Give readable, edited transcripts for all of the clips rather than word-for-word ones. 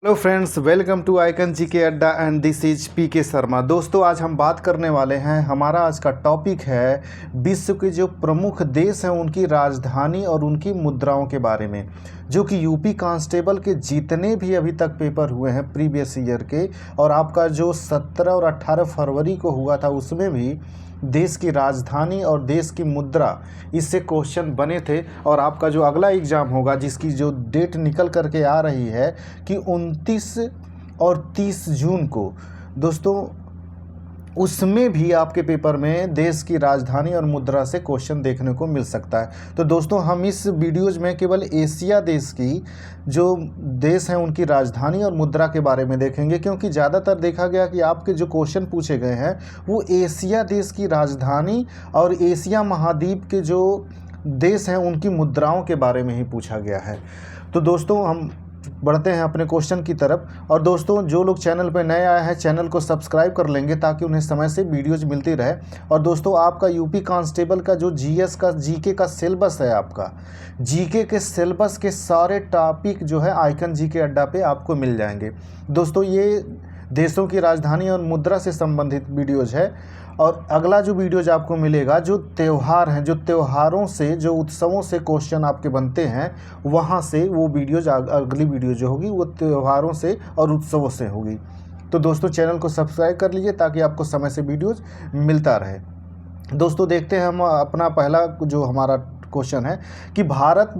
Hello friends, welcome to icon G K अड्डा and this is P के शर्मा। दोस्तों, आज हम बात करने वाले हैं। हमारा आज का टॉपिक है विश्व के जो प्रमुख देश हैं उनकी राजधानी और उनकी मुद्राओं के बारे में, जो कि यूपी कांस्टेबल के जितने भी अभी तक पेपर हुए हैं प्रीवियस ईयर के, और आपका जो 17 और 18 फरवरी को हुआ था उसमें भी देश की राजधानी और देश की मुद्रा इससे क्वेश्चन बने थे। और आपका जो अगला एग्ज़ाम होगा जिसकी जो डेट निकल करके आ रही है कि 29 और 30 जून को, दोस्तों उसमें भी आपके पेपर में देश की राजधानी और मुद्रा से क्वेश्चन देखने को मिल सकता है। तो दोस्तों, हम इस वीडियोज़ में केवल एशिया देश की जो देश हैं उनकी राजधानी और मुद्रा के बारे में देखेंगे, क्योंकि ज़्यादातर देखा गया कि आपके जो क्वेश्चन पूछे गए हैं वो एशिया देश की राजधानी और एशिया महाद्वीप के जो देश हैं उनकी मुद्राओं के बारे में ही पूछा गया है। तो दोस्तों, हम बढ़ते हैं अपने क्वेश्चन की तरफ। और दोस्तों, जो लोग चैनल पर नए आए हैं चैनल को सब्सक्राइब कर लेंगे ताकि उन्हें समय से वीडियोज मिलती रहे। और दोस्तों, आपका यूपी कांस्टेबल का जो जीएस का जीके का सिलेबस है, आपका जीके के सिलेबस के सारे टॉपिक जो है आइकन जी के अड्डा पे आपको मिल जाएंगे। दोस्तों, ये देशों की राजधानी और मुद्रा से संबंधित वीडियोज है। और अगला जो वीडियोज आपको मिलेगा जो त्यौहार हैं, जो त्योहारों से, जो उत्सवों से क्वेश्चन आपके बनते हैं, वहाँ से वो वीडियोज, अगली वीडियो जो होगी वो त्योहारों से और उत्सवों से होगी। तो दोस्तों, चैनल को सब्सक्राइब कर लीजिए ताकि आपको समय से वीडियोज मिलता रहे। दोस्तों, देखते हैं हम अपना पहला जो हमारा क्वेश्चन है कि भारत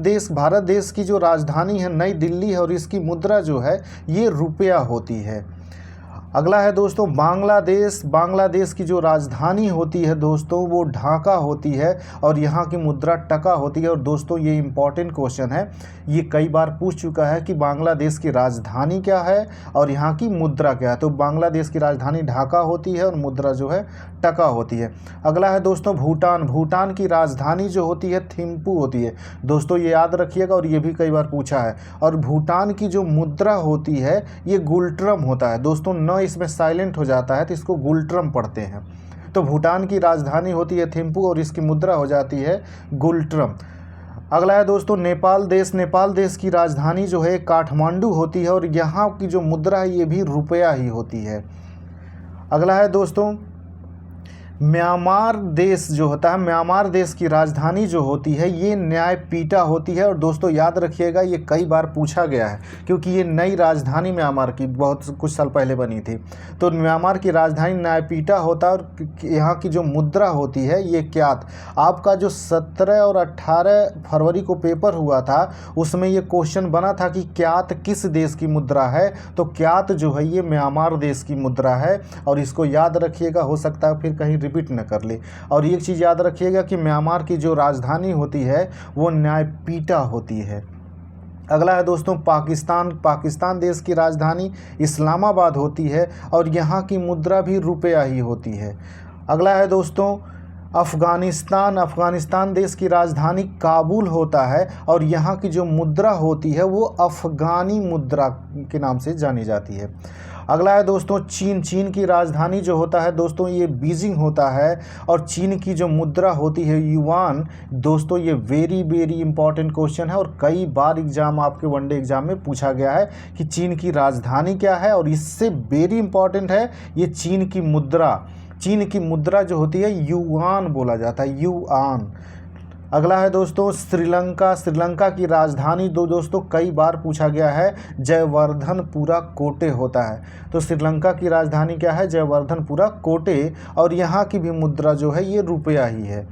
देश की जो राजधानी है नई दिल्ली है और इसकी मुद्रा जो है ये रुपया होती है। अगला है दोस्तों बांग्लादेश की जो राजधानी होती है दोस्तों वो ढाका होती है और यहाँ की मुद्रा टका होती है। और दोस्तों, ये इम्पॉर्टेंट क्वेश्चन है, ये कई बार पूछ चुका है कि बांग्लादेश की राजधानी क्या है और यहाँ की मुद्रा क्या है। तो बांग्लादेश की राजधानी ढाका होती है और मुद्रा जो है टका होती है। अगला है दोस्तों भूटान की राजधानी जो होती है थिम्पू होती है। दोस्तों, ये याद रखिएगा और ये भी कई बार पूछा है। और भूटान की जो मुद्रा होती है ये गुल्ट्रम होता है। दोस्तों, न इसमें साइलेंट हो जाता है तो इसको गुल्ट्रम पढ़ते हैं। तो भूटान की राजधानी होती है थिम्पू और इसकी मुद्रा हो जाती है गुल्ट्रम। अगला है दोस्तों नेपाल देश की राजधानी जो है काठमांडू होती है और यहाँ की जो मुद्रा है ये भी रुपया ही होती है। अगला है दोस्तों म्यांमार देश जो होता है, म्यांमार देश की राजधानी जो होती है ये न्यायपीठा होती है। और दोस्तों, याद रखिएगा ये कई बार पूछा गया है क्योंकि ये नई राजधानी म्यांमार की बहुत कुछ साल पहले बनी थी। तो म्यांमार की राजधानी न्यायपीठा होता है और यहाँ की जो मुद्रा होती है ये क्यात। आपका जो 17 और 18 फरवरी को पेपर हुआ था उसमें ये क्वेश्चन बना था कि क्यात किस देश की मुद्रा है। तो क्यात जो है ये म्यांमार देश की मुद्रा है और इसको याद रखिएगा, हो सकता है फिर कहीं रिपीट न कर ले। और एक चीज़ याद रखिएगा कि म्यांमार की जो राजधानी होती है वो न्यायपीठा होती है। अगला है दोस्तों पाकिस्तान देश की राजधानी इस्लामाबाद होती है और यहाँ की मुद्रा भी रुपया ही होती है। अगला है दोस्तों अफ़गानिस्तान देश की राजधानी काबुल होता है और यहाँ की जो मुद्रा होती है वो अफ़गानी मुद्रा के नाम से जानी जाती है। अगला है दोस्तों चीन की राजधानी जो होता है दोस्तों ये बीजिंग होता है और चीन की जो मुद्रा होती है युआन। दोस्तों, ये वेरी इंपॉर्टेंट क्वेश्चन है और कई बार एग्जाम आपके वनडे एग्जाम में पूछा गया है कि चीन की राजधानी क्या है। और इससे वेरी इंपॉर्टेंट है ये चीन की मुद्रा जो होती है युआन बोला जाता है, युआन। अगला है दोस्तों श्रीलंका की राजधानी दोस्तों कई बार पूछा गया है, जयवर्धनपुरा कोटे होता है। तो श्रीलंका की राजधानी क्या है? जयवर्धनपुरा कोटे। और यहाँ की भी मुद्रा जो है ये रुपया ही है,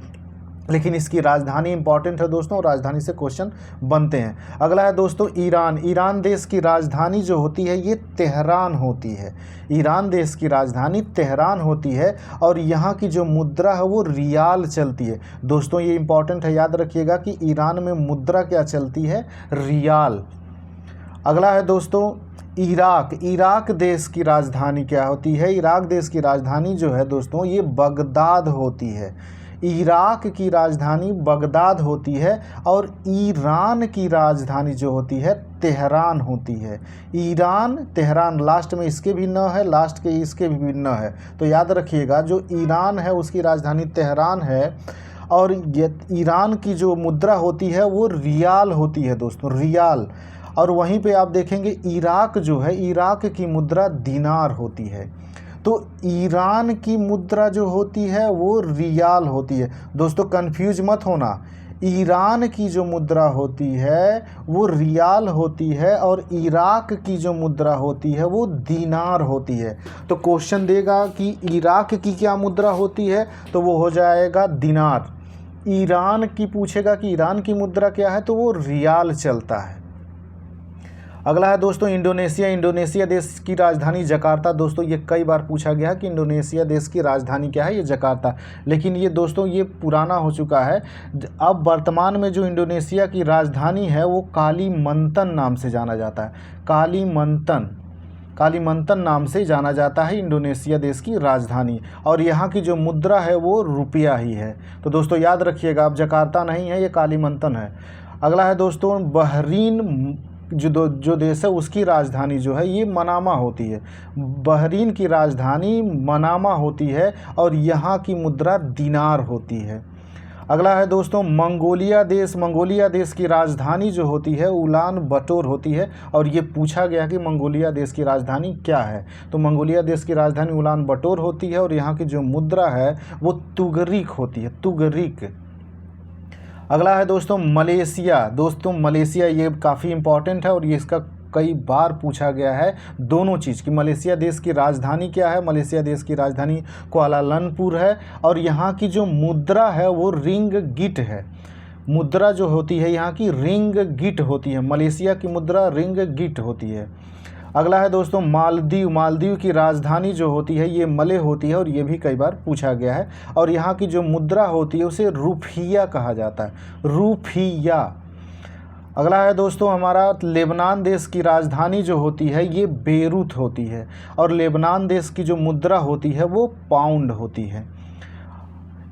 लेकिन इसकी राजधानी इंपॉर्टेंट है दोस्तों, राजधानी से क्वेश्चन बनते हैं। अगला है दोस्तों ईरान देश की राजधानी जो होती है ये तेहरान होती है। ईरान देश की राजधानी तेहरान होती है और यहाँ की जो मुद्रा है वो रियाल चलती है। दोस्तों, ये इंपॉर्टेंट है, याद रखिएगा कि ईरान में मुद्रा क्या चलती है? रियाल। अगला है दोस्तों इराक देश की राजधानी क्या होती है? इराक देश की राजधानी जो है दोस्तों ये बगदाद होती है। इराक की राजधानी बगदाद होती है और ईरान की राजधानी जो होती है तेहरान होती है। ईरान तेहरान, लास्ट में इसके भी न है, लास्ट के इसके भी न है। तो याद रखिएगा जो ईरान है उसकी राजधानी तेहरान है और ये ईरान की जो मुद्रा होती है वो रियाल होती है दोस्तों, रियाल। और वहीं पे आप देखेंगे इराक जो है, इराक की मुद्रा दिनार होती है। तो ईरान की मुद्रा जो होती है वो रियाल होती है। दोस्तों कंफ्यूज मत होना, ईरान की जो मुद्रा होती है वो रियाल होती है और इराक की जो मुद्रा होती है वो दीनार होती है। तो क्वेश्चन देगा कि इराक की क्या मुद्रा होती है, तो वो हो जाएगा दिनार। ईरान की पूछेगा कि ईरान की मुद्रा क्या है, तो वो रियाल चलता है। अगला है दोस्तों इंडोनेशिया। इंडोनेशिया देश की राजधानी जकार्ता। दोस्तों ये कई बार पूछा गया कि इंडोनेशिया देश की राजधानी क्या है, ये जकार्ता। लेकिन ये दोस्तों ये पुराना हो चुका है। अब वर्तमान में जो इंडोनेशिया की राजधानी है वो कालीमंतन नाम से जाना जाता है। कालीमंतन नाम से जाना जाता है इंडोनेशिया देश की राजधानी। और यहाँ की जो मुद्रा है वो रुपया ही है। तो दोस्तों याद रखिएगा, अब जकार्ता नहीं है, ये कालीमंतन है। अगला है दोस्तों बहरीन। जो देश है उसकी राजधानी जो है ये मनामा होती है। बहरीन की राजधानी मनामा होती है और यहाँ की मुद्रा दिनार होती है। अगला है दोस्तों मंगोलिया देश। मंगोलिया देश की राजधानी जो होती है उलान बटोर होती है। और ये पूछा गया कि मंगोलिया देश की राजधानी क्या है, तो मंगोलिया देश की राजधानी उलान बटोर होती है और यहाँ की जो मुद्रा है वो तुगरिक होती है, तुगरिक। अगला है दोस्तों मलेशिया। दोस्तों मलेशिया ये काफ़ी इम्पॉर्टेंट है और ये इसका कई बार पूछा गया है दोनों चीज़ कि मलेशिया देश की राजधानी क्या है। मलेशिया देश की राजधानी कुआलालंपुर है और यहाँ की जो मुद्रा है वो रिंगगिट है। मुद्रा जो होती है यहाँ की रिंगगिट होती है। मलेशिया की मुद्रा रिंगगिट होती है। अगला है दोस्तों मालदीव। मालदीव की राजधानी जो होती है ये मले होती है और ये भी कई बार पूछा गया है। और यहाँ की जो मुद्रा होती है उसे रुफिया कहा जाता है, रुफिया। अगला है दोस्तों हमारा लेबनान देश की राजधानी जो होती है ये बेरूत होती है और लेबनान देश की जो मुद्रा होती है वो पाउंड होती है।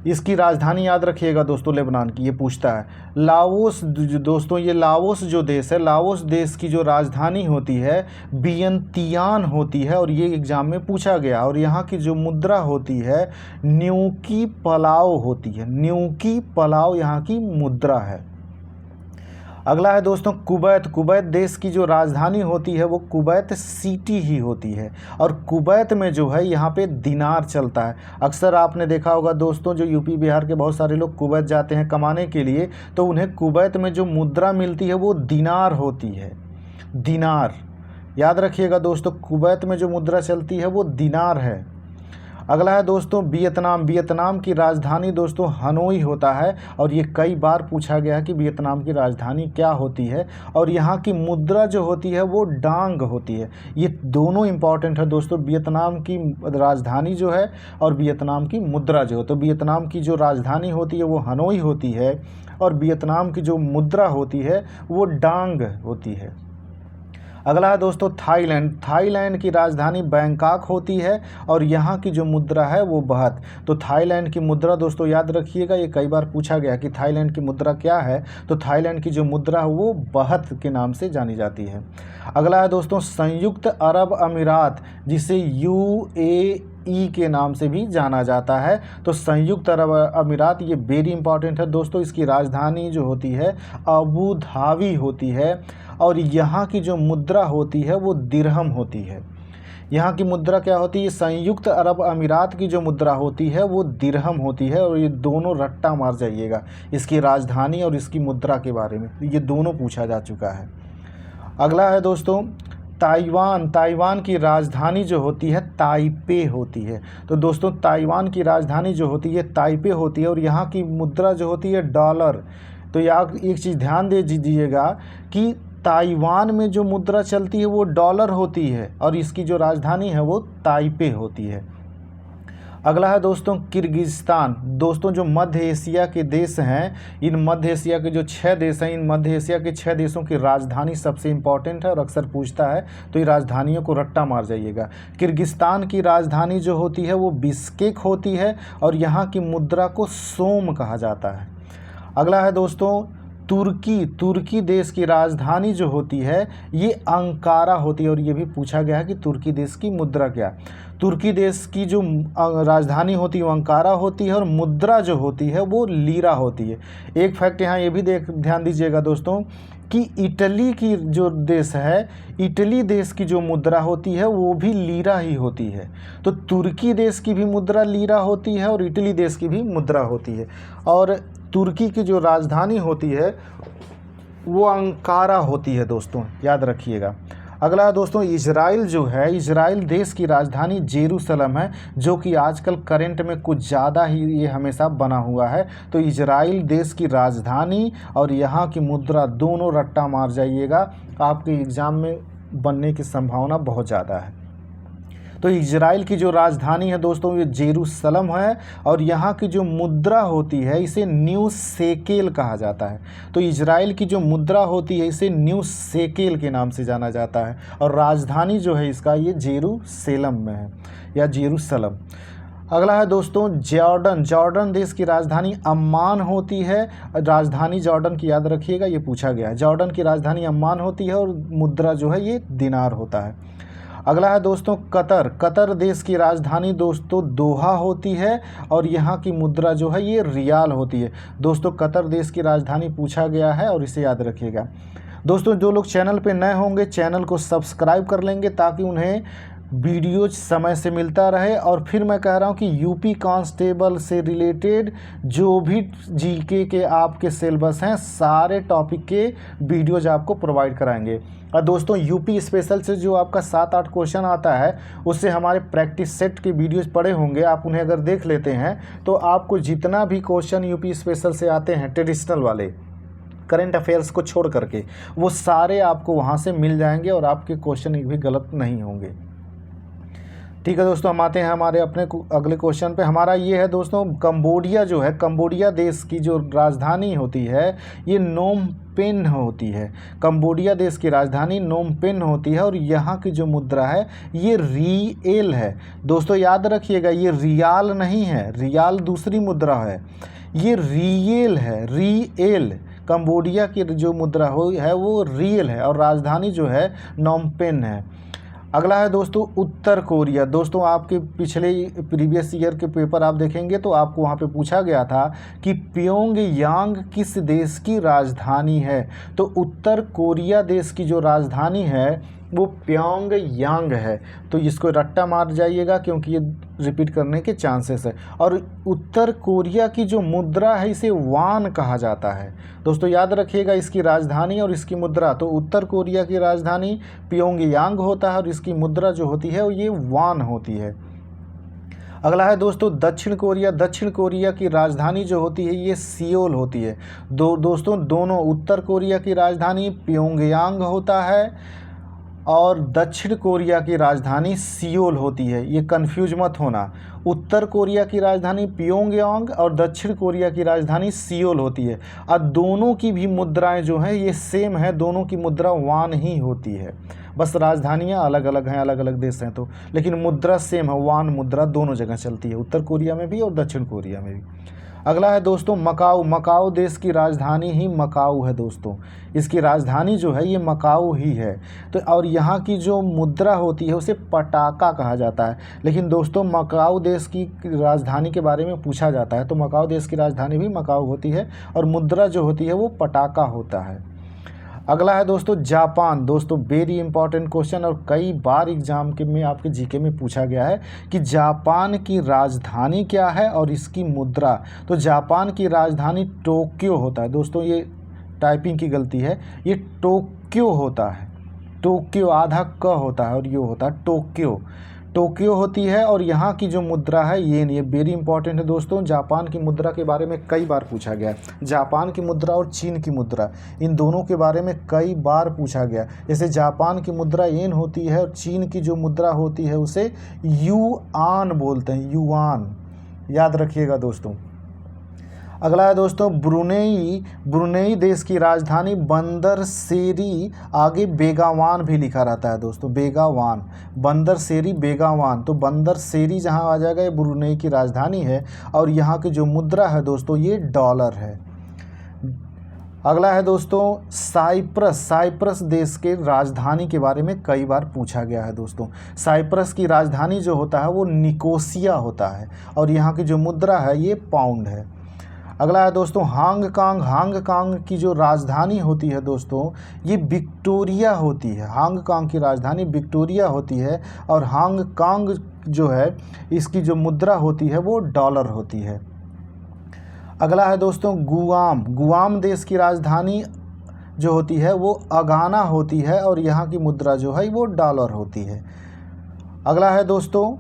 इसकी राजधानी याद रखिएगा दोस्तों लेबनान की, ये पूछता है। लाओस। दोस्तों ये लाओस जो देश है, लाओस देश की जो राजधानी होती है वियंतियान होती है और ये एग्जाम में पूछा गया। और यहाँ की जो मुद्रा होती है न्यूकी पलाओ होती है, न्यूकी पलाओ यहाँ की मुद्रा है। अगला है दोस्तों कुवैत। कुवैत देश की जो राजधानी होती है वो कुवैत सिटी ही होती है और कुवैत में जो है यहाँ पे दिनार चलता है। अक्सर आपने देखा होगा दोस्तों जो यूपी बिहार के बहुत सारे लोग कुवैत जाते हैं कमाने के लिए, तो उन्हें कुवैत में जो मुद्रा मिलती है वो दिनार होती है, दिनार। याद रखिएगा दोस्तों कुवैत में जो मुद्रा चलती है वो दिनार है। अगला है दोस्तों वियतनाम। वियतनाम की राजधानी दोस्तों हनोई होता है और ये कई बार पूछा गया है कि वियतनाम की राजधानी क्या होती है। और यहाँ की मुद्रा जो होती है वो डांग होती है। ये दोनों इंपॉर्टेंट है दोस्तों, वियतनाम की राजधानी जो है और वियतनाम की मुद्रा जो है। तो वियतनाम की जो राजधानी होती है वो हनोई होती है और वियतनाम की जो मुद्रा होती है वो डांग होती है। अगला है दोस्तों थाईलैंड। थाईलैंड की राजधानी बैंकॉक होती है और यहाँ की जो मुद्रा है वो बहत। तो थाईलैंड की मुद्रा दोस्तों याद रखिएगा, ये कई बार पूछा गया कि थाईलैंड की मुद्रा क्या है, तो थाईलैंड की जो मुद्रा है वो बहत के नाम से जानी जाती है। अगला है दोस्तों संयुक्त अरब अमीरात, जिसे UAE के नाम से भी जाना जाता है। तो संयुक्त अरब अमीरात ये वेरी इंपॉर्टेंट है दोस्तों। इसकी राजधानी जो होती है अबू धाबी होती है और यहाँ की जो मुद्रा होती है वो दिरहम होती है। यहाँ की मुद्रा क्या होती है, संयुक्त अरब अमीरात की जो मुद्रा होती है वो दिरहम होती है। और ये दोनों रट्टा मार जाइएगा इसकी राजधानी और इसकी मुद्रा के बारे में, ये दोनों पूछा जा चुका है। अगला है दोस्तों ताइवान। ताइवान की राजधानी जो होती है ताइपे होती है। तो दोस्तों ताइवान की राजधानी जो होती है ताइपे होती है और यहाँ की मुद्रा जो होती है डॉलर। तो यहाँ एक चीज़ ध्यान दे दीजिएगा कि ताइवान में जो मुद्रा चलती है वो डॉलर होती है और इसकी जो राजधानी है वो ताइपे होती है। अगला है दोस्तों किर्गिस्तान। दोस्तों जो मध्य एशिया के देश हैं, इन मध्य एशिया के जो 6 देश हैं, इन मध्य एशिया के 6 देशों की राजधानी सबसे इम्पॉर्टेंट है और अक्सर पूछता है, तो ये राजधानियों को रट्टा मार जाइएगा। किर्गिस्तान की राजधानी जो होती है वो बिश्केक होती है और यहाँ की मुद्रा को सोम कहा जाता है। अगला है दोस्तों तुर्की। तुर्की देश की राजधानी जो होती है ये अंकारा होती है और ये भी पूछा गया है कि तुर्की देश की मुद्रा क्या। तुर्की देश की जो राजधानी होती है वो अंकारा होती है और मुद्रा जो होती है वो लीरा होती है। एक फैक्ट यहाँ ये भी ध्यान दीजिएगा दोस्तों कि इटली की जो देश है, इटली देश की जो मुद्रा होती है वो भी लीरा ही होती है। तो तुर्की देश की भी मुद्रा लीरा होती है और इटली देश की भी मुद्रा होती है। और तुर्की की जो राजधानी होती है वो अंकारा होती है दोस्तों, याद रखिएगा। अगला दोस्तों, इजराइल जो है, इजराइल देश की राजधानी जेरूसलम है, जो कि आजकल करंट में कुछ ज़्यादा ही ये हमेशा बना हुआ है। तो इजराइल देश की राजधानी और यहाँ की मुद्रा दोनों रट्टा मार जाइएगा, आपके एग्ज़ाम में बनने की संभावना बहुत ज़्यादा है। तो इजराइल की जो राजधानी है दोस्तों ये जेरूसलम है और यहाँ की जो मुद्रा होती है इसे न्यू शेकेल कहा जाता है। तो इजराइल की जो मुद्रा होती है इसे न्यू शेकेल के नाम से जाना जाता है और राजधानी जो है इसका ये जेरूसलम में है या जेरूसलम। अगला है दोस्तों जॉर्डन। जॉर्डन देश की राजधानी अम्मान होती है। राजधानी जॉर्डन की याद रखिएगा, ये पूछा गया है। जॉर्डन की राजधानी अम्मान होती है और मुद्रा जो है ये दिनार होता है। अगला है दोस्तों कतर। कतर देश की राजधानी दोस्तों दोहा होती है और यहाँ की मुद्रा जो है ये रियाल होती है। दोस्तों कतर देश की राजधानी पूछा गया है और इसे याद रखिएगा। दोस्तों जो लोग चैनल पे नए होंगे चैनल को सब्सक्राइब कर लेंगे ताकि उन्हें वीडियो समय से मिलता रहे। और फिर मैं कह रहा हूँ कि यूपी कांस्टेबल से रिलेटेड जो भी जीके के आपके सिलेबस हैं सारे टॉपिक के वीडियोज आपको प्रोवाइड कराएंगे। और दोस्तों यूपी स्पेशल से जो आपका 7-8 क्वेश्चन आता है उससे हमारे प्रैक्टिस सेट के वीडियोज पड़े होंगे, आप उन्हें अगर देख लेते हैं तो आपको जितना भी क्वेश्चन यूपी स्पेशल से आते हैं ट्रेडिशनल वाले करंट अफेयर्स को छोड़ करके, वो सारे आपको वहाँ से मिल जाएंगे और आपके क्वेश्चन भी गलत नहीं होंगे। ठीक है दोस्तों, हम आते हैं हमारे अपने अगले क्वेश्चन पे। हमारा ये है दोस्तों कंबोडिया जो है, कंबोडिया देश की जो राजधानी होती है ये नोम पेन होती है। कंबोडिया देश की राजधानी नोम पेन होती है और यहाँ की जो मुद्रा है ये रियल है। दोस्तों याद रखिएगा ये रियाल नहीं है, रियाल दूसरी मुद्रा है, ये रियल है, रियल। कंबोडिया की जो मुद्रा है वो रियल है और राजधानी जो है नोम पेन है। अगला है दोस्तों उत्तर कोरिया। दोस्तों आपके पिछले प्रीवियस ईयर के पेपर आप देखेंगे तो आपको वहाँ पे पूछा गया था कि प्योंगयांग किस देश की राजधानी है। तो उत्तर कोरिया देश की जो राजधानी है वो प्योंगयांग है। तो इसको रट्टा मार जाइएगा क्योंकि ये रिपीट करने के चांसेस है। और उत्तर कोरिया की जो मुद्रा है इसे वान कहा जाता है। दोस्तों याद रखिएगा इसकी राजधानी और इसकी मुद्रा। तो उत्तर कोरिया की राजधानी प्योंगयांग होता है और इसकी मुद्रा जो होती है वो ये वान होती है। अगला है दोस्तों दक्षिण कोरिया। दक्षिण कोरिया की राजधानी जो होती है ये सियोल होती है। दोस्तों दोनों उत्तर कोरिया की राजधानी प्योंगयांग होता है और दक्षिण कोरिया की राजधानी सियोल होती है, ये कंफ्यूज मत होना। उत्तर कोरिया की राजधानी प्योंगयांग और दक्षिण कोरिया की राजधानी सियोल होती है। और दोनों की भी मुद्राएं जो हैं ये सेम है, दोनों की मुद्रा वान ही होती है, बस राजधानियां अलग अलग हैं, अलग अलग देश हैं तो, लेकिन मुद्रा सेम है, वान मुद्रा दोनों जगह चलती है, उत्तर कोरिया में भी और दक्षिण कोरिया में भी। अगला है दोस्तों मकाऊ। मकाऊ देश की राजधानी ही मकाऊ है दोस्तों, इसकी राजधानी जो है ये मकाऊ ही है। तो और यहाँ की जो मुद्रा होती है उसे पटाका कहा जाता है। लेकिन दोस्तों मकाऊ देश की राजधानी के बारे में पूछा जाता है तो मकाऊ देश की राजधानी भी मकाऊ होती है और मुद्रा जो होती है वो पटाका होता है। अगला है दोस्तों जापान। दोस्तों वेरी इंपॉर्टेंट क्वेश्चन और कई बार एग्जाम के में आपके जीके में पूछा गया है कि जापान की राजधानी क्या है और इसकी मुद्रा। तो जापान की राजधानी टोक्यो होता है। दोस्तों ये टाइपिंग की गलती है, ये टोक्यो होता है, टोक्यो आधा क होता है और ये होता है टोक्यो, टोक्यो होती है। और यहाँ की जो मुद्रा है ये वेरी इंपॉर्टेंट है दोस्तों। जापान की मुद्रा के बारे में कई बार पूछा गया है। जापान की मुद्रा और चीन की मुद्रा इन दोनों के बारे में कई बार पूछा गया। जैसे जापान की मुद्रा येन होती है और चीन की जो मुद्रा होती है उसे युआन बोलते हैं, युआन, याद रखिएगा दोस्तों। अगला है दोस्तों ब्रुनेई। ब्रुनेई देश की राजधानी बंदर सेरी, आगे बेगावान भी लिखा रहता है दोस्तों, बेगावान, बंदर सेरी बेगावान। तो बंदर सेरी जहां आ जाएगा ये ब्रुनेई की राजधानी है और यहाँ की जो मुद्रा है दोस्तों ये डॉलर है। अगला है दोस्तों साइप्रस। साइप्रस देश के राजधानी के बारे में कई बार पूछा गया है दोस्तों। साइप्रस की राजधानी जो होता है वो निकोसिया होता है और यहाँ की जो मुद्रा है ये पाउंड है। अगला है दोस्तों हांगकांग। हांगकांग की जो राजधानी होती है दोस्तों ये विक्टोरिया होती है। हांगकांग की राजधानी विक्टोरिया होती है और हांगकांग जो है इसकी जो मुद्रा होती है वो डॉलर होती है। अगला है दोस्तों गुआम। गुआम देश की राजधानी जो होती है वो अगाना होती है और यहाँ की मुद्रा जो है वो डॉलर होती है। अगला है दोस्तों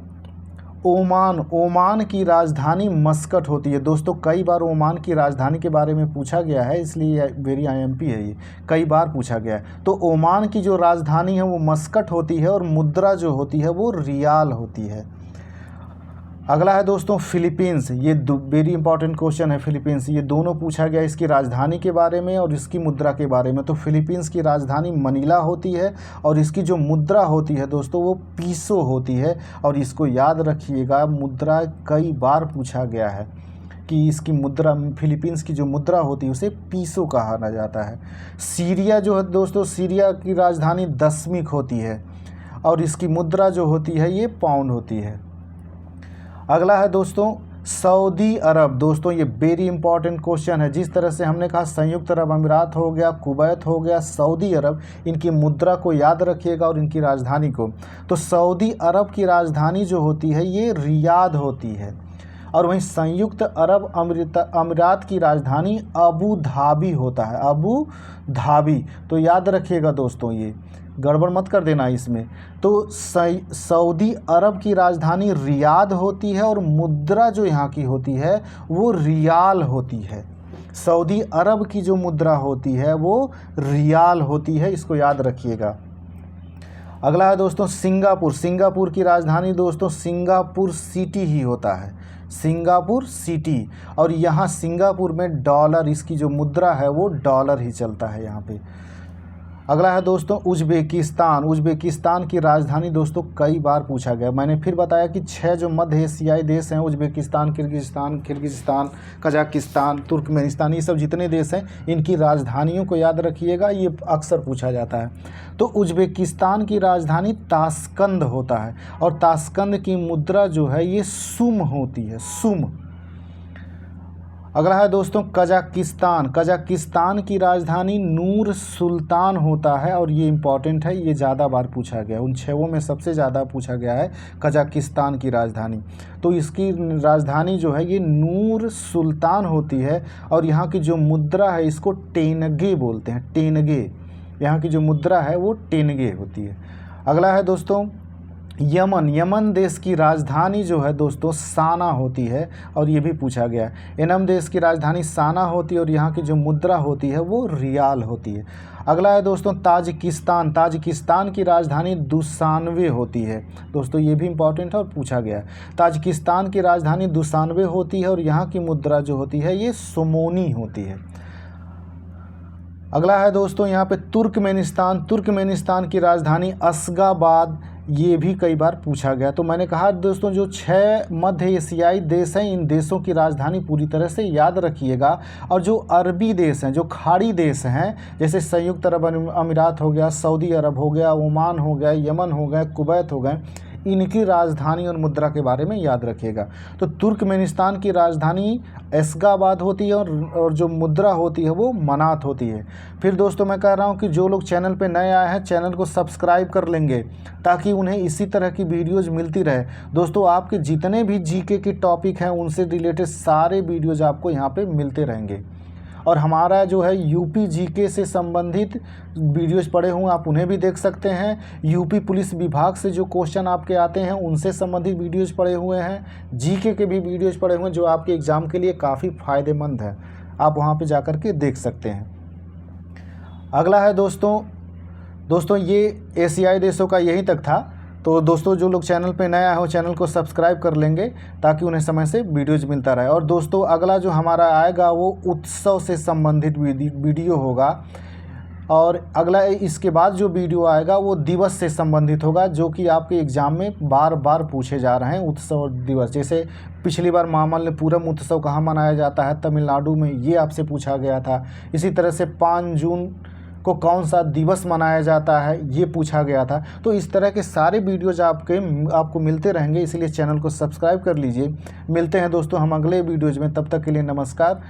ओमान। ओमान की राजधानी मस्कट होती है। दोस्तों कई बार ओमान की राजधानी के बारे में पूछा गया है, इसलिए वेरी आईएमपी है, ये कई बार पूछा गया है। तो ओमान की जो राजधानी है वो मस्कट होती है और मुद्रा जो होती है वो रियाल होती है। अगला है दोस्तों फिलीपींस। ये वेरी इंपॉर्टेंट क्वेश्चन है। फिलीपींस ये दोनों पूछा गया इसकी राजधानी के बारे में और इसकी मुद्रा के बारे में। तो फिलीपींस की राजधानी मनीला होती है और इसकी जो मुद्रा होती है दोस्तों वो पीसो होती है। और इसको याद रखिएगा, मुद्रा कई बार पूछा गया है कि इसकी मुद्रा, फिलीपींस की जो मुद्रा होती है उसे पीसो कहा जाता है। सीरिया जो है दोस्तों, सीरिया की राजधानी दशमिक होती है और इसकी मुद्रा जो होती है ये पाउंड होती है। अगला है दोस्तों सऊदी अरब। दोस्तों ये वेरी इंपॉर्टेंट क्वेश्चन है। जिस तरह से हमने कहा संयुक्त अरब अमीरात हो गया, कुवैत हो गया, सऊदी अरब, इनकी मुद्रा को याद रखिएगा और इनकी राजधानी को। तो सऊदी अरब की राजधानी जो होती है ये रियाद होती है और वहीं संयुक्त अरब अमीरात की राजधानी अबू धाबी होता है। अबू धाबी, तो याद रखिएगा दोस्तों, ये गड़बड़ मत कर देना इसमें। तो सऊदी अरब की राजधानी रियाद होती है और मुद्रा जो यहाँ की होती है वो रियाल होती है। सऊदी अरब की जो मुद्रा होती है वो रियाल होती है, इसको याद रखिएगा। अगला है दोस्तों सिंगापुर। सिंगापुर की राजधानी दोस्तों सिंगापुर सिटी ही होता है, सिंगापुर सिटी। और यहाँ सिंगापुर में डॉलर, इसकी जो मुद्रा है वो डॉलर ही चलता है यहाँ पे। अगला है दोस्तों उज़्बेकिस्तान। उज़्बेकिस्तान की राजधानी दोस्तों कई बार पूछा गया। मैंने फिर बताया कि 6 जो मध्य एशियाई देश हैं, उज़्बेकिस्तान, किर्गिज़स्तान, कजाकिस्तान, तुर्कमेनिस्तान, ये सब जितने देश हैं इनकी राजधानियों को याद रखिएगा, ये अक्सर पूछा जाता है। तो उज़्बेकिस्तान की राजधानी ताशकंद होता है और ताशकंद की मुद्रा जो है ये सुम होती है, सुम। अगला है दोस्तों कजाकिस्तान। कजाकिस्तान की राजधानी नूर सुल्तान होता है और ये इंपॉर्टेंट है, ये ज़्यादा बार पूछा गया, उन 6 में सबसे ज़्यादा पूछा गया है कजाकिस्तान की राजधानी। तो इसकी राजधानी जो है ये नूर सुल्तान होती है और यहाँ की जो मुद्रा है इसको टेनगे बोलते हैं, टेनगे। यहाँ की जो मुद्रा है वो टेनगे होती है। अगला है दोस्तों यमन। यमन देश की राजधानी जो है दोस्तों साना होती है और ये भी पूछा गया है। यमन देश की राजधानी साना होती है और यहाँ की जो मुद्रा होती है वो रियाल होती है। अगला है दोस्तों ताजिकिस्तान। ताजिकिस्तान की राजधानी दुशानबे होती है। दोस्तों ये भी इंपॉर्टेंट है और पूछा गया है। ताजिकिस्तान की राजधानी दुशानबे होती है और यहाँ की मुद्रा जो होती है ये सोमोनी होती है। अगला है दोस्तों यहाँ पे तुर्कमेनिस्तान। तुर्कमेनिस्तान की राजधानी अशगाबाद, ये भी कई बार पूछा गया। तो मैंने कहा दोस्तों जो 6 मध्य एशियाई देश हैं इन देशों की राजधानी पूरी तरह से याद रखिएगा। और जो अरबी देश हैं, जो खाड़ी देश हैं, जैसे संयुक्त अरब अमीरात हो गया, सऊदी अरब हो गया, ओमान हो गया, यमन हो गए, कुवैत हो गए, इनकी राजधानी और मुद्रा के बारे में याद रखिएगा। तो तुर्कमेनिस्तान की राजधानी एशगाबाद होती है और जो मुद्रा होती है वो मनात होती है। फिर दोस्तों मैं कह रहा हूँ कि जो लोग चैनल पे नए आए हैं चैनल को सब्सक्राइब कर लेंगे ताकि उन्हें इसी तरह की वीडियोज़ मिलती रहे। दोस्तों आपके जितने भी जीके के टॉपिक हैं उनसे रिलेटेड सारे वीडियोज़ आपको यहाँ पे मिलते रहेंगे। और हमारा जो है यूपी जीके से संबंधित वीडियोज़ पड़े हुए आप उन्हें भी देख सकते हैं। यूपी पुलिस विभाग से जो क्वेश्चन आपके आते हैं उनसे संबंधित वीडियोज़ पड़े हुए हैं। जीके के भी वीडियोज़ पड़े हुए हैं जो आपके एग्ज़ाम के लिए काफ़ी फ़ायदेमंद है, आप वहाँ पे जाकर के देख सकते हैं। अगला है दोस्तों ये एशियाई देशों का यहीं तक था। तो दोस्तों जो लोग चैनल पे नया हो चैनल को सब्सक्राइब कर लेंगे ताकि उन्हें समय से वीडियोज़ मिलता रहे। और दोस्तों अगला जो हमारा आएगा वो उत्सव से संबंधित वीडियो होगा और अगला इसके बाद जो वीडियो आएगा वो दिवस से संबंधित होगा जो कि आपके एग्ज़ाम में बार बार पूछे जा रहे हैं। उत्सव दिवस, जैसे पिछली बार मामल्लपुरम उत्सव कहाँ मनाया जाता है, तमिलनाडु में, ये आपसे पूछा गया था। इसी तरह से 5 जून को कौन सा दिवस मनाया जाता है ये पूछा गया था। तो इस तरह के सारे वीडियोज़ आपको मिलते रहेंगे, इसलिए चैनल को सब्सक्राइब कर लीजिए। मिलते हैं दोस्तों हम अगले वीडियोज़ में, तब तक के लिए नमस्कार।